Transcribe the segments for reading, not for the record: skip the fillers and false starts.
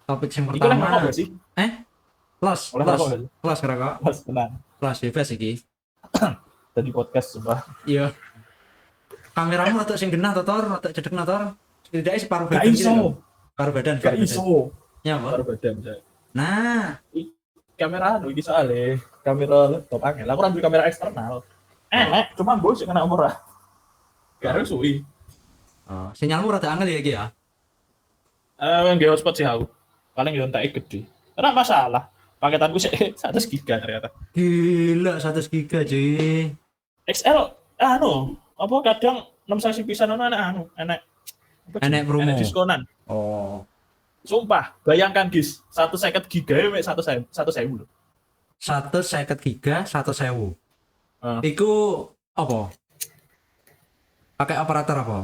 Topik yang Iku lah pertama. ngerokok gak sih? Eh, los, Oleh los, ngerokok gak sih? los ngerokok, Mas, tenang. los bebas iki. Tadi podcast sumpah. Iya, kameramu atau sing genah totor, atau cedek motor, setidaknya separuh Gak badan gitu loh. iso. Separuh badan, Gak separuh badan. iso. Ya apa? Baru badan saya. Nah, Kamera anu iki soalnya kamera laptop angel. Aku ambil kamera eksternal. oh, Cuma bos kena murah. Gak harus suwi. sinyalmu rada angel ya iki ya. Nggak hotspot sih aku. Paling yo entek gede. Karena masalah. Paketanku sih 100 giga ternyata. Gila, 100 giga cuy. XL anu, apa kadang 6 sasi pisan anu enak. Apa Enek jenenge? promo. Enak diskonan. Oh, Sumpah, bayangkan guys, 150 giga ya mek 1.000 loh. 150 giga, 1.000. Uh, Iku apa? Pakai operator apa?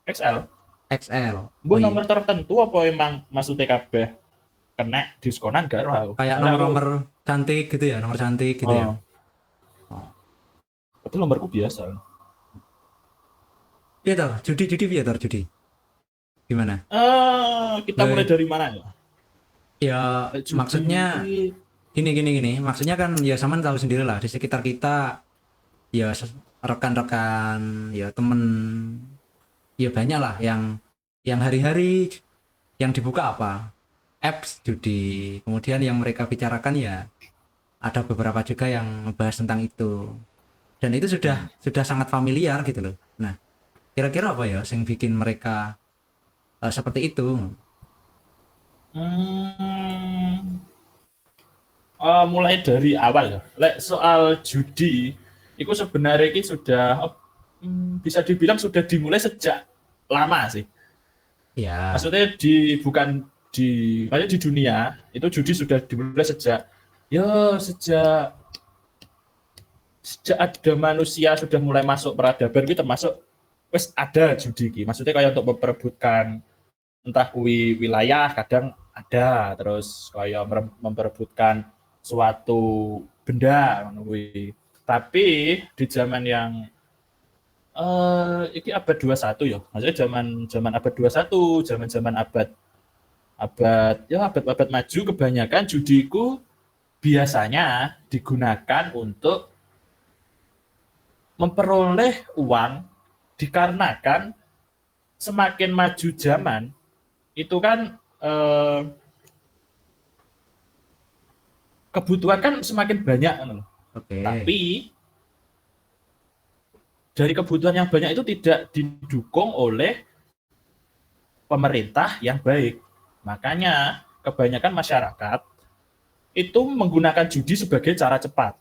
XL. XL. Mbah Oh iya. nomor tertentu apa emang maksudnya kabeh kena diskonan gak roh. Kayak nomor-nomor cantik gitu ya, nomor cantik gitu ya. Oh. Itu nomorku biasa. Iya toh, judi iya toh, judi. Gimana? Kita mulai dari mana ya? Ya Judi. maksudnya gini. Maksudnya kan ya sama tahu sendiri lah di sekitar kita ya rekan-rekan ya temen ya banyak lah yang hari-hari yang dibuka apa apps judi, kemudian yang mereka bicarakan ya ada beberapa juga yang membahas tentang itu, dan itu sudah sangat familiar gitu loh. Nah, kira-kira apa ya yang bikin mereka seperti itu? Hmm, mulai dari awal ya. Lek soal judi, itu sebenarnya ini sudah bisa dibilang sudah dimulai sejak lama sih. Ya, Maksudnya bukan kayak di dunia itu judi sudah dimulai sejak ada manusia sudah mulai masuk peradaban itu termasuk wes ada judi ki. Maksudnya kayak untuk memperebutkan entah wilayah kadang ada, terus kayak memperebutkan suatu benda kuwi. Tapi di zaman yang ini abad 21 ya. Maksudnya zaman abad 21, zaman-zaman abad maju kebanyakan judiku biasanya digunakan untuk memperoleh uang dikarenakan semakin maju zaman itu kan kebutuhan kan semakin banyak. oke. Tapi dari kebutuhan yang banyak itu tidak didukung oleh pemerintah yang baik. Makanya kebanyakan masyarakat itu menggunakan judi sebagai cara cepat.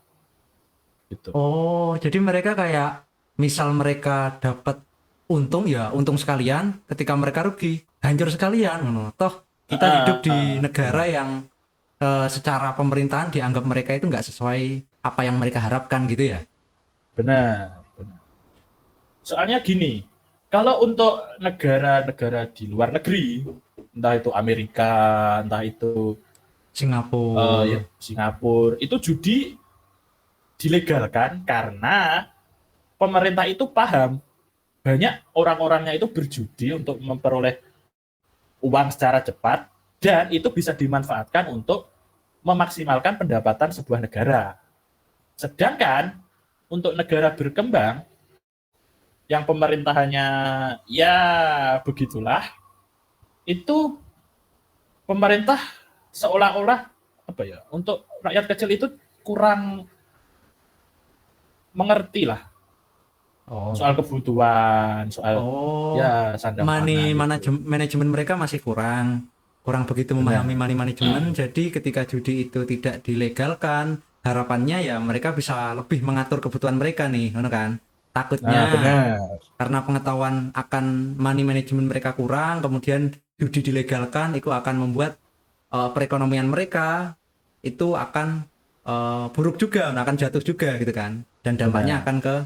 Gitu. Oh, jadi mereka kayak misal mereka dapat untung ya untung sekalian, ketika mereka rugi hancur sekalian. Toh kita hidup di negara yang secara pemerintahan dianggap mereka itu nggak sesuai apa yang mereka harapkan gitu ya. Benar. Soalnya gini, kalau untuk negara-negara di luar negeri, entah itu Amerika, entah itu Singapura. Singapura, itu judi dilegalkan karena pemerintah itu paham banyak orang-orangnya itu berjudi untuk memperoleh uang secara cepat dan itu bisa dimanfaatkan untuk memaksimalkan pendapatan sebuah negara. Sedangkan untuk negara berkembang yang pemerintahannya ya begitulah, itu pemerintah seolah-olah apa ya, untuk rakyat kecil itu kurang mengerti lah soal kebutuhan, soal ya sandang money pangan gitu. manajemen mereka masih kurang begitu memahami money manajemen. Jadi ketika judi itu tidak dilegalkan, harapannya ya mereka bisa lebih mengatur kebutuhan mereka nih, kan? Takutnya Nah, benar. karena pengetahuan akan money management mereka kurang, kemudian judi dilegalkan, itu akan membuat perekonomian mereka itu akan buruk juga, akan jatuh juga gitu kan, dan dampaknya akan ke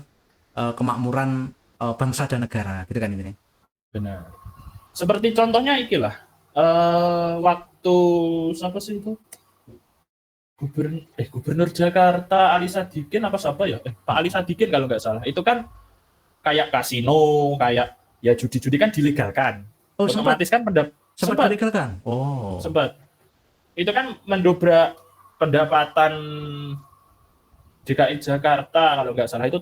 kemakmuran bangsa dan negara gitu kan ini. Benar. Seperti contohnya ikilah waktu siapa sih itu? Gubernur Jakarta Ali Sadikin apa siapa ya? Pak Ali Sadikin kalau nggak salah. Itu kan kayak kasino, kayak ya judi-judi kan dilegalkan. Oh, sempat Otomatis kan Sempat Sempat, dilegalkan. Oh. sempat. Itu kan mendobrak pendapatan DKI Jakarta kalau nggak salah itu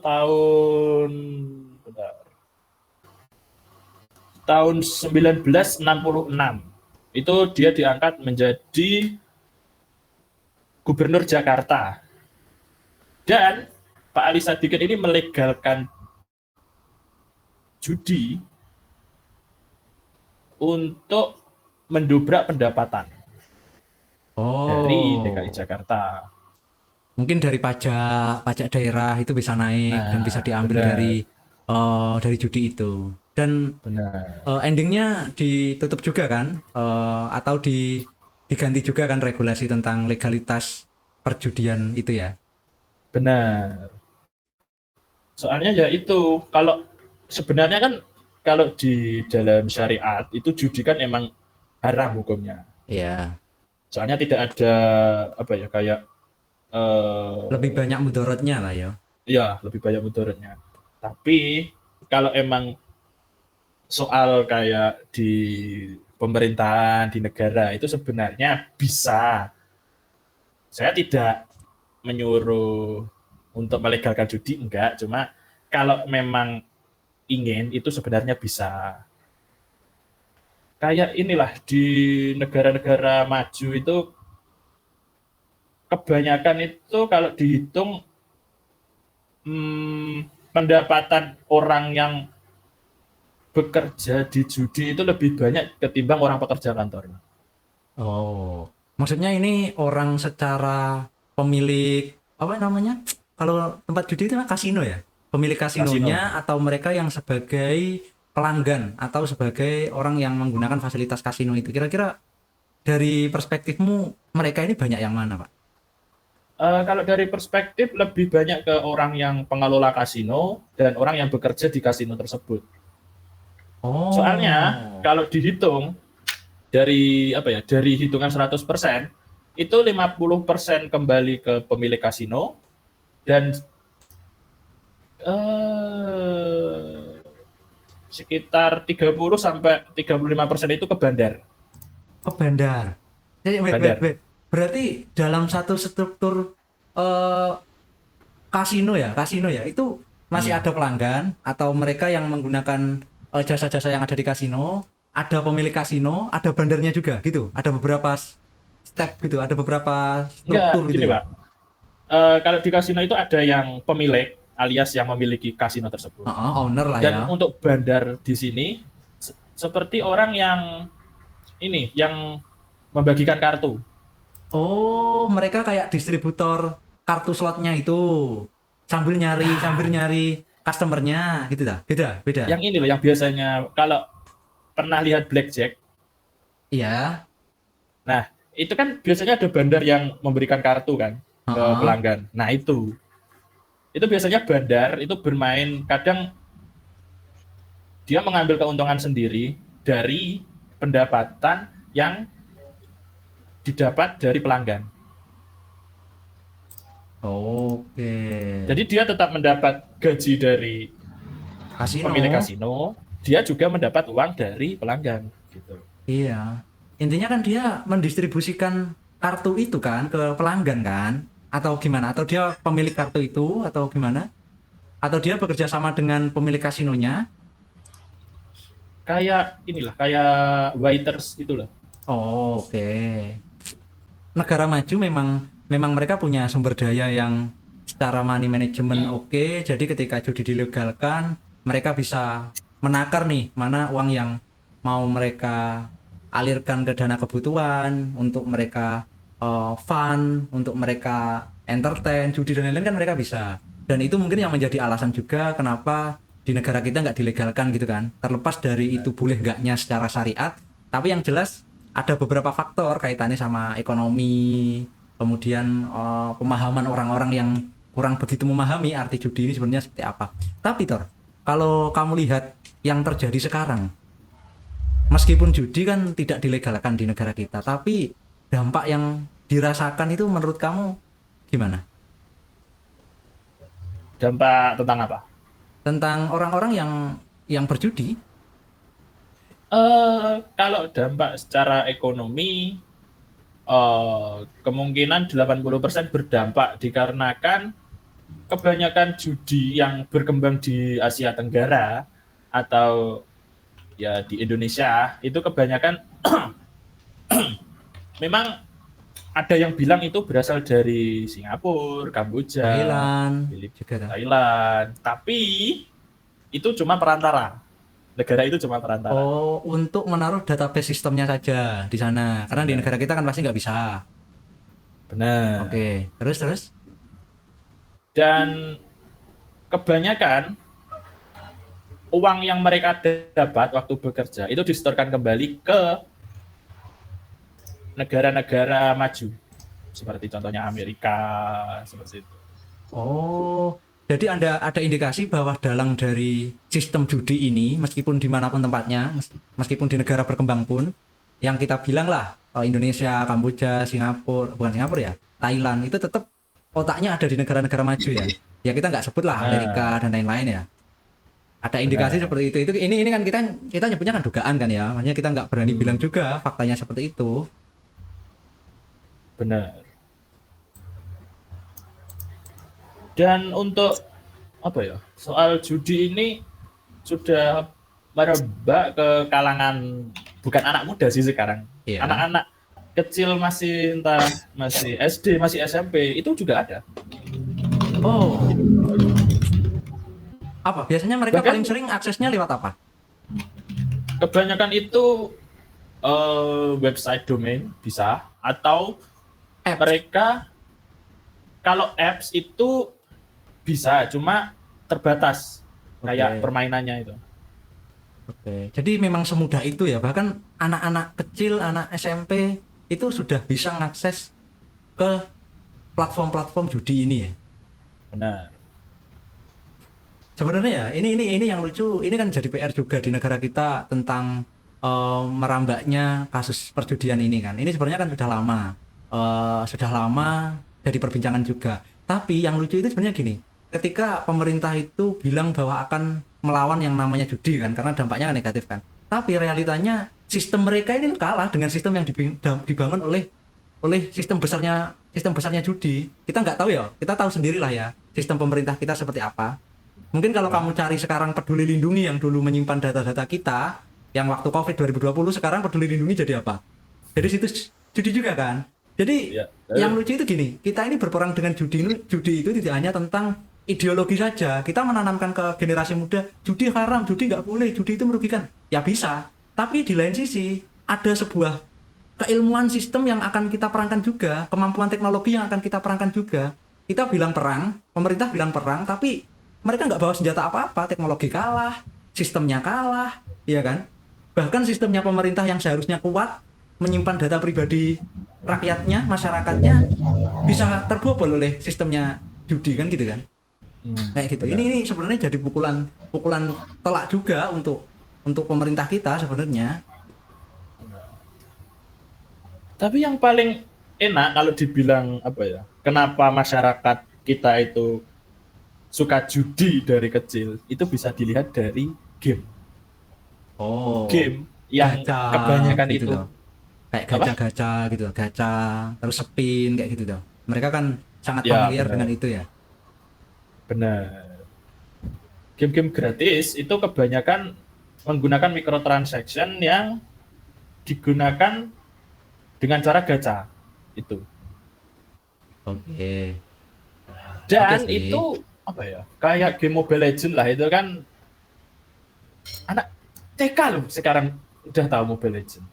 bentar, tahun 1966. Itu dia diangkat menjadi gubernur Jakarta. Dan Pak Ali Sadikin ini melegalkan judi untuk mendobrak pendapatan dari DKI Oh. Jakarta. Mungkin dari pajak pajak daerah itu bisa naik dan bisa Nah, diambil benar, dari judi itu. Dan benar, endingnya ditutup juga kan, atau diganti juga kan regulasi tentang legalitas perjudian itu ya. benar. Soalnya ya itu, kalau sebenarnya kan kalau di dalam syariat itu judi kan emang haram hukumnya. Iya. Soalnya tidak ada apa ya kayak Lebih eh banyak mudaratnya lah ya. ya lebih banyak mudaratnya. Tapi kalau emang soal kayak di pemerintahan di negara itu sebenarnya bisa. Saya tidak menyuruh untuk melegalkan judi, enggak. Cuma kalau memang ingin itu sebenarnya bisa. Kayak inilah di negara-negara maju itu kebanyakan itu kalau dihitung pendapatan orang yang bekerja di judi itu lebih banyak ketimbang orang pekerja kantor. Oh, maksudnya ini orang secara pemilik apa namanya? Kalau tempat judi itu kan kasino ya? Pemilik Kasino. kasinonya atau mereka yang sebagai pelanggan atau sebagai orang yang menggunakan fasilitas kasino itu. Kira-kira dari perspektifmu mereka ini banyak yang mana, Pak? Kalau dari perspektif lebih banyak ke orang yang pengelola kasino dan orang yang bekerja di kasino tersebut. Soalnya Oh, kalau dihitung dari apa ya, dari hitungan 100% itu 50% kembali ke pemilik kasino dan sekitar 30 sampai 35% itu ke bandar. ke bandar. Jadi Bandar. wait. Berarti dalam satu struktur eh, kasino ya itu masih Hmm. ada pelanggan atau mereka yang menggunakan jasa-jasa yang ada di kasino, ada pemilik kasino, ada bandarnya juga gitu, ada beberapa step gitu, ada beberapa Enggak, struktur gini gitu ya. Pak. Kalau di kasino itu ada yang pemilik alias yang memiliki kasino tersebut. Owner lah ya. Dan untuk bandar di sini seperti orang yang ini yang membagikan kartu. Oh, mereka kayak distributor kartu slotnya itu sambil Nah, nyari customernya gitu dah. Beda. yang ini loh yang biasanya kalau pernah lihat blackjack. Iya. Nah, itu kan biasanya ada bandar yang memberikan kartu kan ke Heeh. pelanggan. Nah, itu biasanya bandar itu bermain kadang dia mengambil keuntungan sendiri dari pendapatan yang didapat dari pelanggan. Oke. Jadi dia tetap mendapat gaji dari pemilik Kasino. kasino, dia juga mendapat uang dari pelanggan gitu. Iya. Intinya kan dia mendistribusikan kartu itu kan ke pelanggan kan? Atau gimana? Atau dia pemilik kartu itu atau gimana? Atau dia bekerja sama dengan pemilik kasinonya? Kayak inilah, kayak waiters itulah. Oh, oke. Negara maju memang memang mereka punya sumber daya yang secara money management oke. Jadi ketika judi dilegalkan, mereka bisa menakar nih mana uang yang mau mereka alirkan ke dana kebutuhan untuk mereka fun, untuk mereka entertain, judi dan lain-lain kan mereka bisa. Dan itu mungkin yang menjadi alasan juga kenapa di negara kita nggak dilegalkan gitu kan. Terlepas dari itu boleh nggaknya secara syariat, tapi yang jelas ada beberapa faktor kaitannya sama ekonomi, kemudian pemahaman orang-orang yang kurang begitu memahami arti judi ini sebenarnya seperti apa. Tapi Tor, kalau kamu lihat yang terjadi sekarang, meskipun judi kan tidak dilegalkan di negara kita, tapi dampak yang dirasakan itu menurut kamu gimana? Dampak tentang apa? Tentang orang-orang yang berjudi? Kalau dampak secara ekonomi, kemungkinan 80% berdampak dikarenakan kebanyakan judi yang berkembang di Asia Tenggara atau ya di Indonesia itu kebanyakan memang ada yang bilang itu berasal dari Singapura, Kamboja, Thailand juga Filipina, tuh. Thailand. Tapi itu cuma perantara. Negara itu cuma perantara. Oh, untuk menaruh database sistemnya saja di sana. Karena di Benar. negara kita kan pasti nggak bisa. Benar. Oke, terus. Dan kebanyakan uang yang mereka dapat waktu bekerja itu disetorkan kembali ke negara-negara maju. Seperti contohnya Amerika, seperti itu. Oh, jadi ada indikasi bahwa dalang dari sistem judi ini, meskipun dimanapun tempatnya, meskipun di negara berkembang pun, yang kita bilang lah, Indonesia, Kamboja, Singapura, bukan Singapura ya, Thailand, itu tetap otaknya ada di negara-negara maju ya. Ya kita nggak sebut lah Nah, Amerika dan lain-lain ya. Ada indikasi benar, seperti itu. Ini kan kita nyebutnya kan dugaan kan ya. Makanya kita nggak berani bilang juga faktanya seperti itu. benar. Dan untuk apa ya? Soal judi ini sudah merebak ke kalangan bukan anak muda sih sekarang. Iya. Anak-anak kecil masih entah masih SD, masih SMP itu juga ada. Oh, apa? Biasanya mereka paling Bahkan sering aksesnya lewat apa? kebanyakan itu website domain bisa atau Apps. mereka kalau apps itu bisa cuma terbatas kayak Oke. permainannya itu. Oke. Jadi memang semudah itu ya. Bahkan anak-anak kecil, anak SMP itu sudah bisa mengakses ke platform-platform judi ini ya. Benar. Sebenarnya ya, ini yang lucu. Ini kan jadi PR juga di negara kita tentang merambaknya kasus perjudian ini kan. Ini sebenarnya kan sudah lama jadi perbincangan juga. Tapi yang lucu itu sebenarnya gini, ketika pemerintah itu bilang bahwa akan melawan yang namanya judi kan, karena dampaknya kan negatif kan. Tapi realitanya sistem mereka ini kalah dengan sistem yang dibangun oleh sistem besarnya judi. Kita nggak tahu ya, kita tahu sendirilah ya sistem pemerintah kita seperti apa. Mungkin kalau kamu cari sekarang Peduli Lindungi yang dulu menyimpan data-data kita, yang waktu COVID 2020, sekarang Peduli Lindungi jadi apa? Jadi situs judi juga kan. Jadi Ya. yang lucu itu gini, kita ini berperang dengan judi itu tidak hanya tentang ideologi saja. Kita menanamkan ke generasi muda, judi haram, judi nggak boleh, judi itu merugikan. Ya bisa. Tapi di lain sisi, ada sebuah keilmuan sistem yang akan kita perangkan juga, kemampuan teknologi yang akan kita perangkan juga. Kita bilang perang, pemerintah bilang perang, tapi mereka nggak bawa senjata apa-apa, teknologi kalah, sistemnya kalah, ya kan? Bahkan sistemnya pemerintah yang seharusnya kuat menyimpan data pribadi rakyatnya, masyarakatnya bisa terbobol oleh sistemnya judi kan gitu kan? Kayak gitu. Ini, Benar. ini sebenarnya jadi pukulan pukulan telak juga untuk pemerintah kita sebenarnya. Tapi yang paling enak kalau dibilang apa ya? Kenapa masyarakat kita itu suka judi dari kecil? Itu bisa dilihat dari game. Oh, Game yang gacha kebanyakan gitu itu loh. Kayak apa? gacha-gacha gitu loh, gacha, terus spin kayak gitu loh. Mereka kan sangat Ya, familiar dengan benar. itu ya. Benar. Game-game gratis itu kebanyakan menggunakan microtransaction yang digunakan dengan cara gacha itu. Oke. Oke Dan sih. itu apa ya? Kayak game Mobile Legends lah itu kan anak TK loh sekarang udah tahu Mobile Legends.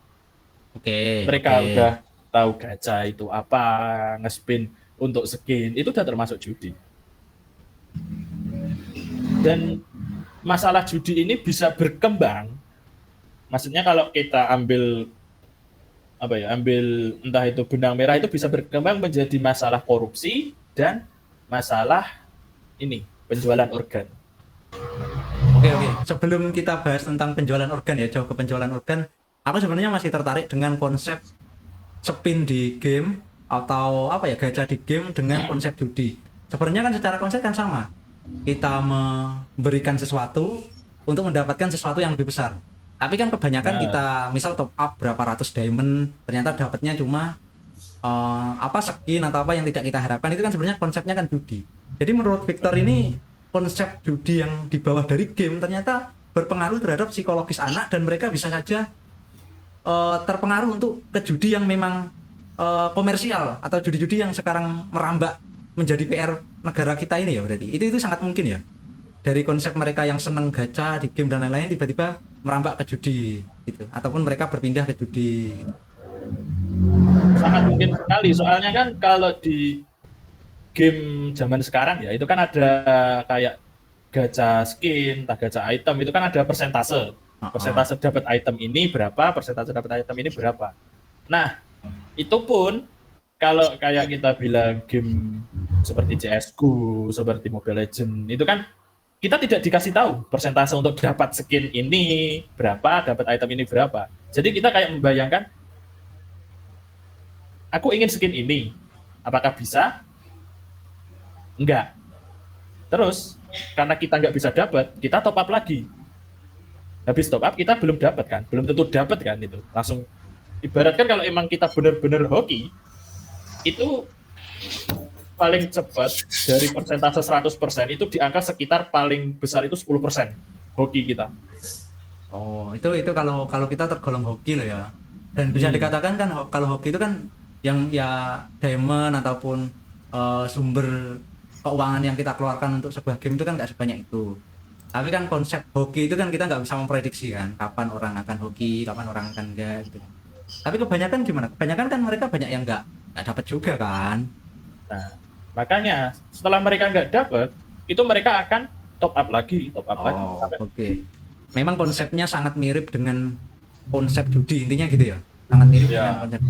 Oke, Mereka oke. udah tahu gacha itu apa, ngespin untuk skin, itu udah termasuk judi. Dan masalah judi ini bisa berkembang. Maksudnya kalau kita ambil apa ya, ambil entah itu benang merah itu bisa berkembang menjadi masalah korupsi dan masalah ini penjualan organ. Oke, oke. Sebelum kita bahas tentang penjualan organ ya, jauh ke penjualan organ, aku sebenarnya masih tertarik dengan konsep spin di game atau apa ya, gacha di game dengan konsep judi. Sebenarnya kan secara konsep kan sama. Kita memberikan sesuatu untuk mendapatkan sesuatu yang lebih besar. Tapi kan kebanyakan Nah, kita misal top up berapa ratus diamond, ternyata dapatnya cuma apa skin atau apa yang tidak kita harapkan, itu kan sebenarnya konsepnya kan judi. Jadi menurut Victor ini konsep judi yang dibawa dari game ternyata berpengaruh terhadap psikologis anak dan mereka bisa saja terpengaruh untuk ke judi yang memang komersial atau judi-judi yang sekarang merambah menjadi PR negara kita ini ya, berarti itu sangat mungkin ya, dari konsep mereka yang seneng gacha di game dan lain-lain tiba-tiba merambah ke judi gitu, ataupun mereka berpindah ke judi gitu. sangat mungkin sekali. Soalnya kan kalau di game zaman sekarang ya, itu kan ada kayak gacha skin, entah gacha item, itu kan ada persentase. Persentase dapat item ini berapa, persentase dapat item ini berapa. Nah, itu pun kalau kayak kita bilang game seperti CS:GO, seperti Mobile Legends, itu kan kita tidak dikasih tahu persentase untuk dapat skin ini berapa, dapat item ini berapa. Jadi kita kayak membayangkan, aku ingin skin ini, apakah bisa? Enggak. Terus karena kita nggak bisa dapat, kita top up lagi. Habis top up kita belum dapat kan, belum tentu dapat kan itu. Langsung ibaratkan kalau emang kita benar-benar hoki, itu paling cepat dari persentase 100% itu di angka sekitar paling besar itu 10% hoki kita. Oh, itu kalau kalau kita tergolong hoki loh ya. Dan bisa dikatakan kan kalau hoki itu kan yang ya diamond ataupun sumber keuangan yang kita keluarkan untuk sebuah game itu kan nggak sebanyak itu. Tapi kan konsep hoki itu kan kita nggak bisa memprediksi kan kapan orang akan hoki, kapan orang akan enggak gitu. Tapi kebanyakan gimana? Kebanyakan kan mereka banyak yang nggak dapat juga kan. Nah, makanya setelah mereka nggak dapat, itu mereka akan top up lagi Oh, sampai oke. Memang konsepnya sangat mirip dengan konsep judi intinya gitu ya. Sangat mirip dengan ya. konsep.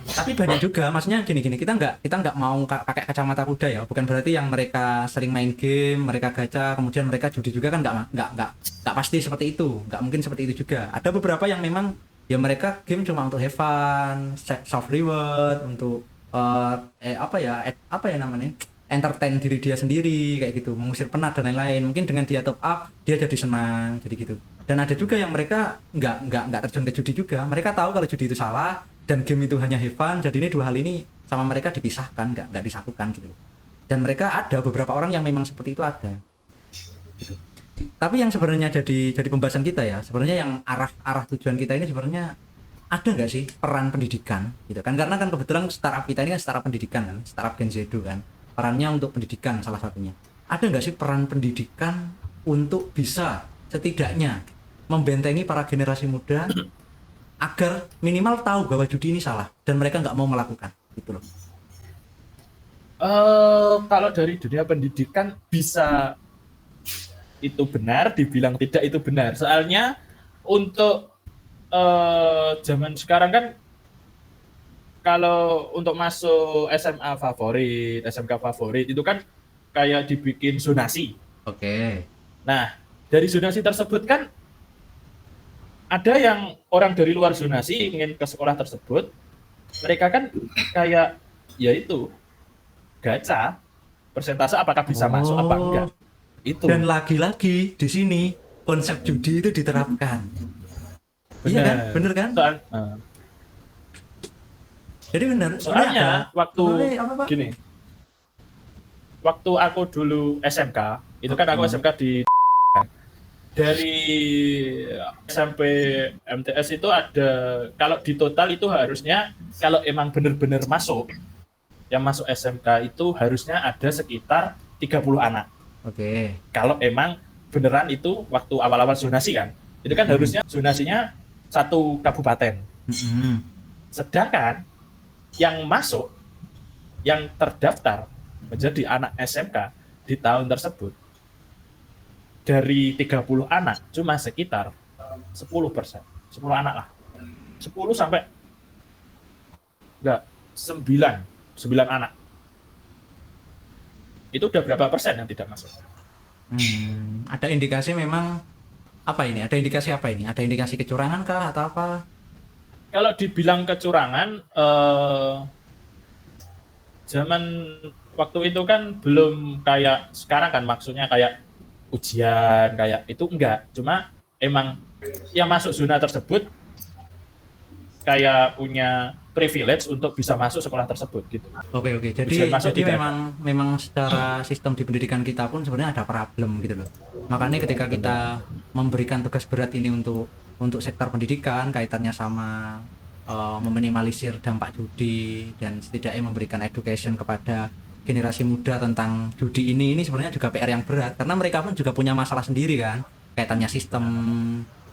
Tapi banyak juga, maksudnya gini-gini, kita nggak mau pakai kacamata kuda ya. Bukan berarti yang mereka sering main game, mereka gacha, kemudian mereka judi juga kan nggak pasti seperti itu. Nggak mungkin seperti itu juga. Ada beberapa yang memang ya mereka game cuma untuk have fun, soft reward, untuk apa ya namanya, entertain diri dia sendiri kayak gitu, mengusir penat dan lain-lain. Mungkin dengan dia top up dia jadi senang jadi gitu. Dan ada juga yang mereka nggak terjun ke judi juga, mereka tahu kalau judi itu salah dan game itu hanya have fun, jadi ini dua hal ini sama mereka dipisahkan, nggak disatukan gitu. Dan mereka ada beberapa orang yang memang seperti itu ada gitu. Tapi yang sebenarnya jadi pembahasan kita ya, sebenarnya yang arah tujuan kita ini sebenarnya ada nggak sih peran pendidikan gitu kan, karena kan kebetulan startup kita ini kan startup pendidikan kan, startup Gen Z kan, perannya untuk pendidikan salah satunya. Ada nggak sih peran pendidikan untuk bisa setidaknya membentengi para generasi muda agar minimal tahu bahwa judi ini salah dan mereka nggak mau melakukan gitu loh. Kalau dari dunia pendidikan bisa itu benar, dibilang tidak itu benar. Soalnya untuk zaman sekarang kan kalau untuk masuk SMA favorit, SMK favorit itu kan kayak dibikin zonasi. Oke. Nah, dari zonasi tersebut kan ada yang orang dari luar zonasi ingin ke sekolah tersebut, mereka kan kayak ya itu gacha persentase apakah bisa masuk apa enggak. Itu. Dan lagi-lagi di sini konsep judi itu diterapkan. Iya kan? Bener kan? Jadi bener. Soalnya waktu apa, Pak? gini. Waktu aku dulu SMK, itu kan aku SMK di dari SMP MTS itu ada, kalau di total itu harusnya kalau emang benar-benar masuk, yang masuk SMK itu harusnya ada sekitar 30 anak. Oke. Kalau emang beneran itu waktu awal-awal zonasi kan, itu kan harusnya zonasinya satu kabupaten. Sedangkan yang masuk, yang terdaftar menjadi anak SMK di tahun tersebut, dari 30 anak cuma sekitar 10%, 10 anak lah, 10 sampai enggak 9 anak. Itu udah berapa persen yang tidak masuk? Ada indikasi memang apa ini? Ada indikasi apa ini? Ada indikasi kecurangan kah atau apa? Kalau dibilang kecurangan, zaman waktu itu kan belum kayak sekarang kan, maksudnya kayak ujian kayak itu enggak, cuma emang yang masuk zona tersebut kayak punya privilege untuk bisa masuk sekolah tersebut gitu. Oke. Ujian Jadi masuk tidak ada. memang secara sistem di pendidikan kita pun sebenarnya ada problem gitu loh. Makanya ketika Benar. kita memberikan tugas berat ini untuk sektor pendidikan kaitannya sama meminimalisir dampak judi dan setidaknya memberikan education kepada generasi muda tentang judi ini sebenarnya juga PR yang berat karena mereka pun juga punya masalah sendiri kan kaitannya sistem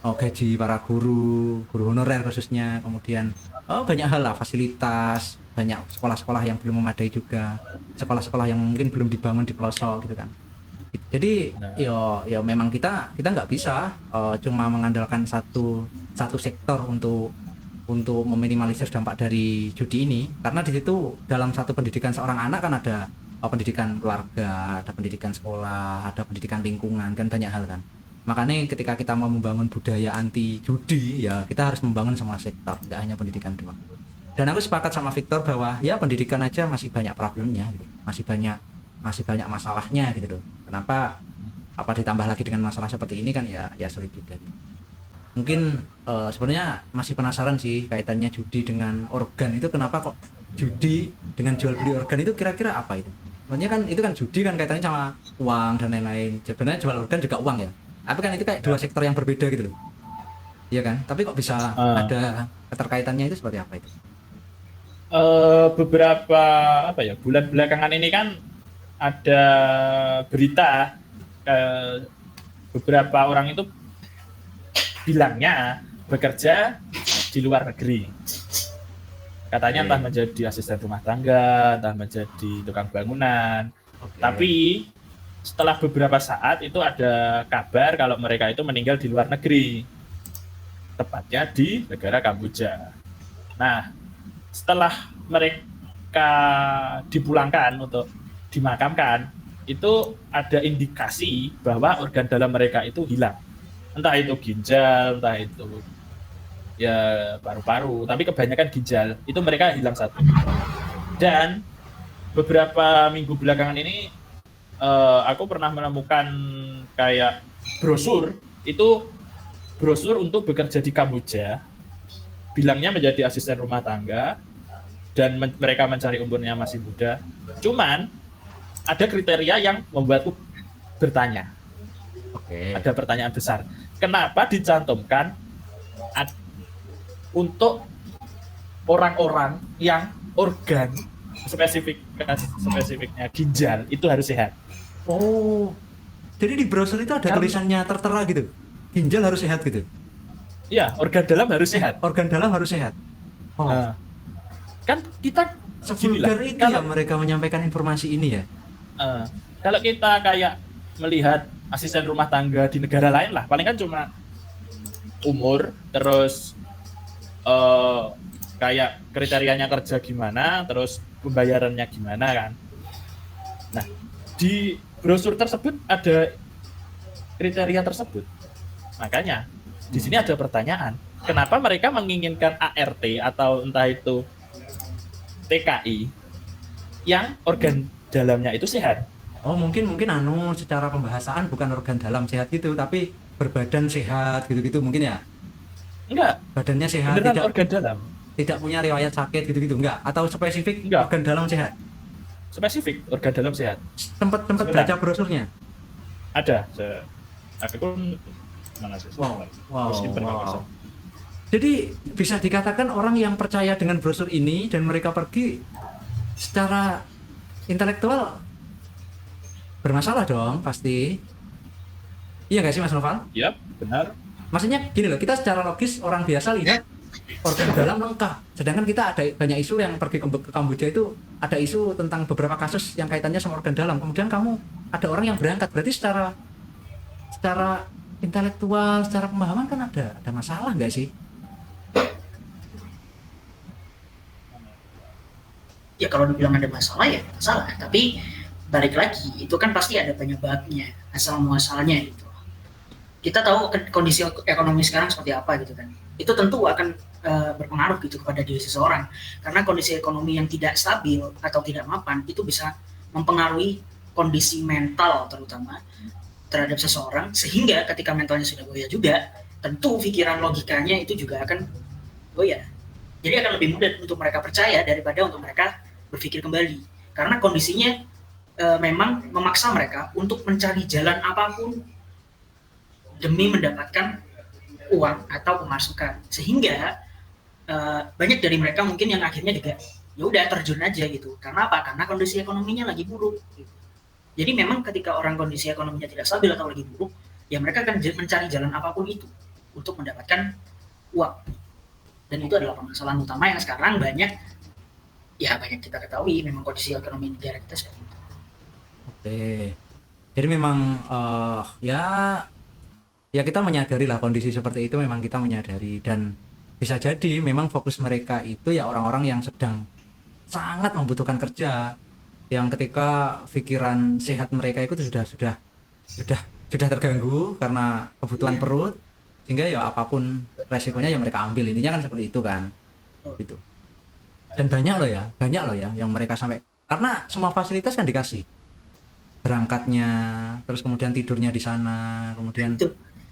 gaji para guru honorer khususnya, kemudian banyak hal lah, fasilitas, banyak sekolah-sekolah yang belum memadai juga, sekolah-sekolah yang mungkin belum dibangun di pelosok gitu kan. Jadi Nah, yo memang kita nggak bisa cuma mengandalkan satu sektor untuk meminimalisir dampak dari judi ini, karena di situ dalam satu pendidikan seorang anak kan ada pendidikan keluarga, ada pendidikan sekolah, ada pendidikan lingkungan, kan banyak hal kan. Makanya ketika kita mau membangun budaya anti judi, ya kita harus membangun semua sektor, tidak hanya pendidikan doang. Dan aku sepakat sama Victor bahwa ya pendidikan aja masih banyak problemnya, gitu. Masih banyak masalahnya gitu loh. Kenapa apa ditambah lagi dengan masalah seperti ini kan ya sulit juga. Mungkin sebenarnya masih penasaran sih kaitannya judi dengan organ itu, kenapa kok judi dengan jual beli organ itu kira-kira apa itu? Maksudnya kan itu kan judi kan kaitannya sama uang dan lain-lain. Sebenarnya jual organ juga uang ya. Tapi kan itu kayak dua sektor yang berbeda gitu loh. Iya kan? Tapi kok bisa uh, ada keterkaitannya itu seperti apa itu? beberapa bulan belakangan ini kan ada berita beberapa orang itu bilangnya bekerja di luar negeri. Katanya entah menjadi asisten rumah tangga, entah menjadi tukang bangunan. Tapi setelah beberapa saat itu ada kabar kalau mereka itu meninggal di luar negeri, tepatnya di negara Kamboja. Nah, setelah mereka dipulangkan untuk dimakamkan, itu ada indikasi bahwa organ dalam mereka itu hilang. Entah itu ginjal, entah itu ya paru-paru, tapi kebanyakan ginjal. Itu mereka hilang satu. Dan beberapa minggu belakangan ini aku pernah menemukan kayak brosur, itu brosur untuk bekerja di Kamboja, bilangnya menjadi asisten rumah tangga, dan mereka mencari umurnya masih muda. Cuman ada kriteria yang membuatku bertanya. Ada pertanyaan besar. Kenapa dicantumkan untuk orang-orang yang organ spesifiknya ginjal itu harus sehat? Oh, jadi di browser itu ada tulisannya tertera gitu. Ginjal harus sehat gitu. Iya, organ dalam harus sehat. Organ dalam harus sehat. Oh. Kan kita sevulgar itu kalau, ya mereka menyampaikan informasi ini ya. Kalau kita kayak melihat asisten rumah tangga di negara lain lah, paling kan cuma umur, terus kayak kriterianya kerja gimana, terus pembayarannya gimana kan. Nah, di brosur tersebut ada kriteria tersebut. Makanya di sini ada pertanyaan, kenapa mereka menginginkan ART atau entah itu TKI yang organ dalamnya itu sehat? Oh, mungkin secara pembahasan bukan organ dalam sehat gitu, tapi berbadan sehat gitu-gitu mungkin ya? Enggak. Badannya sehat, beneran tidak organ dalam. Tidak punya riwayat sakit gitu-gitu enggak? Atau spesifik enggak. Organ dalam sehat? Spesifik organ dalam sehat. Tempat baca brosurnya? Ada. Aku mana sih? Wow. Jadi bisa dikatakan orang yang percaya dengan brosur ini dan mereka pergi secara intelektual bermasalah dong pasti. Iya nggak sih Mas Noval? Iya, benar. Maksudnya gini loh, kita secara logis orang biasa lihat organ dalam lengkap, sedangkan kita ada banyak isu yang pergi ke Kamboja itu ada isu tentang beberapa kasus yang kaitannya sama organ dalam. Kemudian kamu ada orang yang berangkat, berarti secara intelektual, secara pemahaman kan ada masalah nggak sih? Ya kalau dibilang ada masalah ya masalah, tapi balik lagi itu kan pasti ada penyebabnya, asal muasalnya gitu. Kita tahu kondisi ekonomi sekarang seperti apa gitu kan, itu tentu akan berpengaruh gitu kepada diri seseorang, karena kondisi ekonomi yang tidak stabil atau tidak mapan itu bisa mempengaruhi kondisi mental terutama terhadap seseorang, sehingga ketika mentalnya sudah goyah juga tentu pikiran logikanya itu juga akan goyah. Jadi akan lebih mudah untuk mereka percaya daripada untuk mereka berpikir kembali. Karena kondisinya memang memaksa mereka untuk mencari jalan apapun demi mendapatkan uang atau pemasukan. Sehingga banyak dari mereka mungkin yang akhirnya juga ya udah terjun aja gitu. Karena apa? Karena kondisi ekonominya lagi buruk. Gitu. Jadi memang ketika orang kondisi ekonominya tidak stabil atau lagi buruk, ya mereka akan mencari jalan apapun itu untuk mendapatkan uang. Dan itu adalah permasalahan utama yang sekarang banyak kita ketahui memang kondisi ekonomi negara kita seperti itu. Oke. Jadi memang ya kita menyadari lah kondisi seperti itu, memang kita menyadari, dan bisa jadi memang fokus mereka itu ya orang-orang yang sedang sangat membutuhkan kerja, yang ketika pikiran sehat mereka itu sudah terganggu karena kebutuhan perut, sehingga ya apapun resikonya yang mereka ambil, intinya kan seperti itu kan gitu. Dan banyak loh ya yang mereka sampai, karena semua fasilitas kan dikasih, berangkatnya, terus kemudian tidurnya di sana, kemudian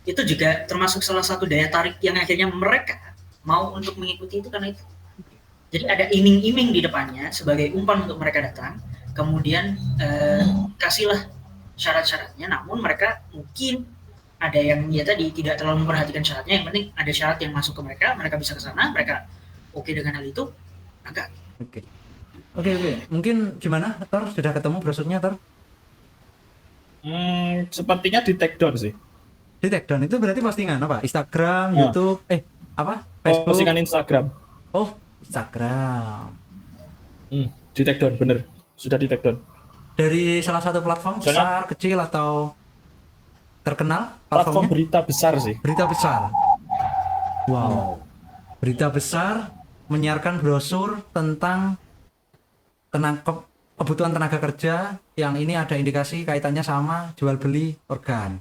itu juga termasuk salah satu daya tarik yang akhirnya mereka mau untuk mengikuti itu, karena itu. Jadi ada iming-iming di depannya sebagai umpan untuk mereka datang, kemudian kasihlah syarat-syaratnya, namun mereka mungkin ada yang ya tadi tidak terlalu memperhatikan syaratnya, yang penting ada syarat yang masuk ke mereka bisa ke sana, mereka oke dengan hal itu, agak. Oke. Mungkin gimana, Tor? Sudah ketemu brosurnya, Tor? Sepertinya di take down sih. Di take down itu berarti postingan apa? Instagram, YouTube, apa? Facebook? Postingan Instagram. Oh, Instagram. Di take down, bener. Sudah di take down. Dari salah satu platform besar, kecil, atau terkenal? Platform berita besar sih. Berita besar. Wow. Berita besar menyiarkan brosur tentang kebutuhan tenaga kerja yang ini ada indikasi kaitannya sama jual beli organ.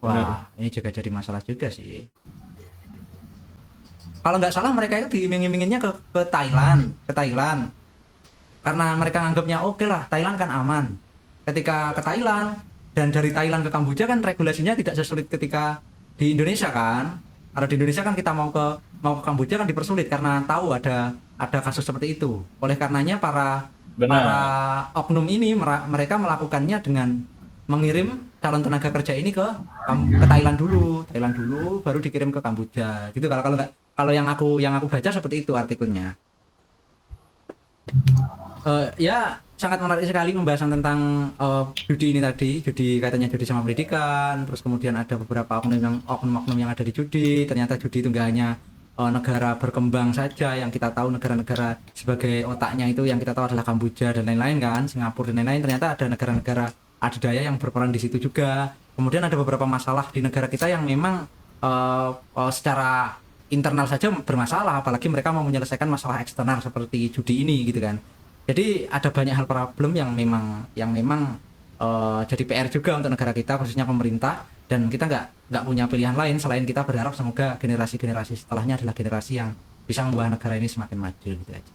Wah, ini juga jadi masalah juga sih. Kalau nggak salah mereka itu diiming-iminginnya ke Thailand, karena mereka anggapnya oke lah, Thailand kan aman. Ketika ke Thailand dan dari Thailand ke Kamboja kan regulasinya tidak sesulit ketika di Indonesia kan. Kalau di Indonesia kan kita mau ke Kamboja kan dipersulit karena tahu ada kasus seperti itu. Oleh karenanya para oknum ini mereka melakukannya dengan mengirim calon tenaga kerja ini ke Thailand dulu baru dikirim ke Kamboja. Gitu kalau yang aku baca seperti itu artikelnya. Ya sangat menarik sekali pembahasan tentang judi ini tadi, judi kaitannya judi sama pendidikan, terus kemudian ada beberapa oknum yang ada di judi, ternyata judi itu enggak hanya negara berkembang saja, yang kita tahu negara-negara sebagai otaknya itu yang kita tahu adalah Kamboja dan lain-lain kan, Singapura dan lain-lain, ternyata ada negara-negara adidaya yang berperan di situ juga. Kemudian ada beberapa masalah di negara kita yang memang secara internal saja bermasalah, apalagi mereka mau menyelesaikan masalah eksternal seperti judi ini gitu kan. Jadi ada banyak hal problem yang memang jadi PR juga untuk negara kita, khususnya pemerintah, dan kita nggak punya pilihan lain selain kita berharap semoga generasi-generasi setelahnya adalah generasi yang bisa membawa negara ini semakin maju gitu aja.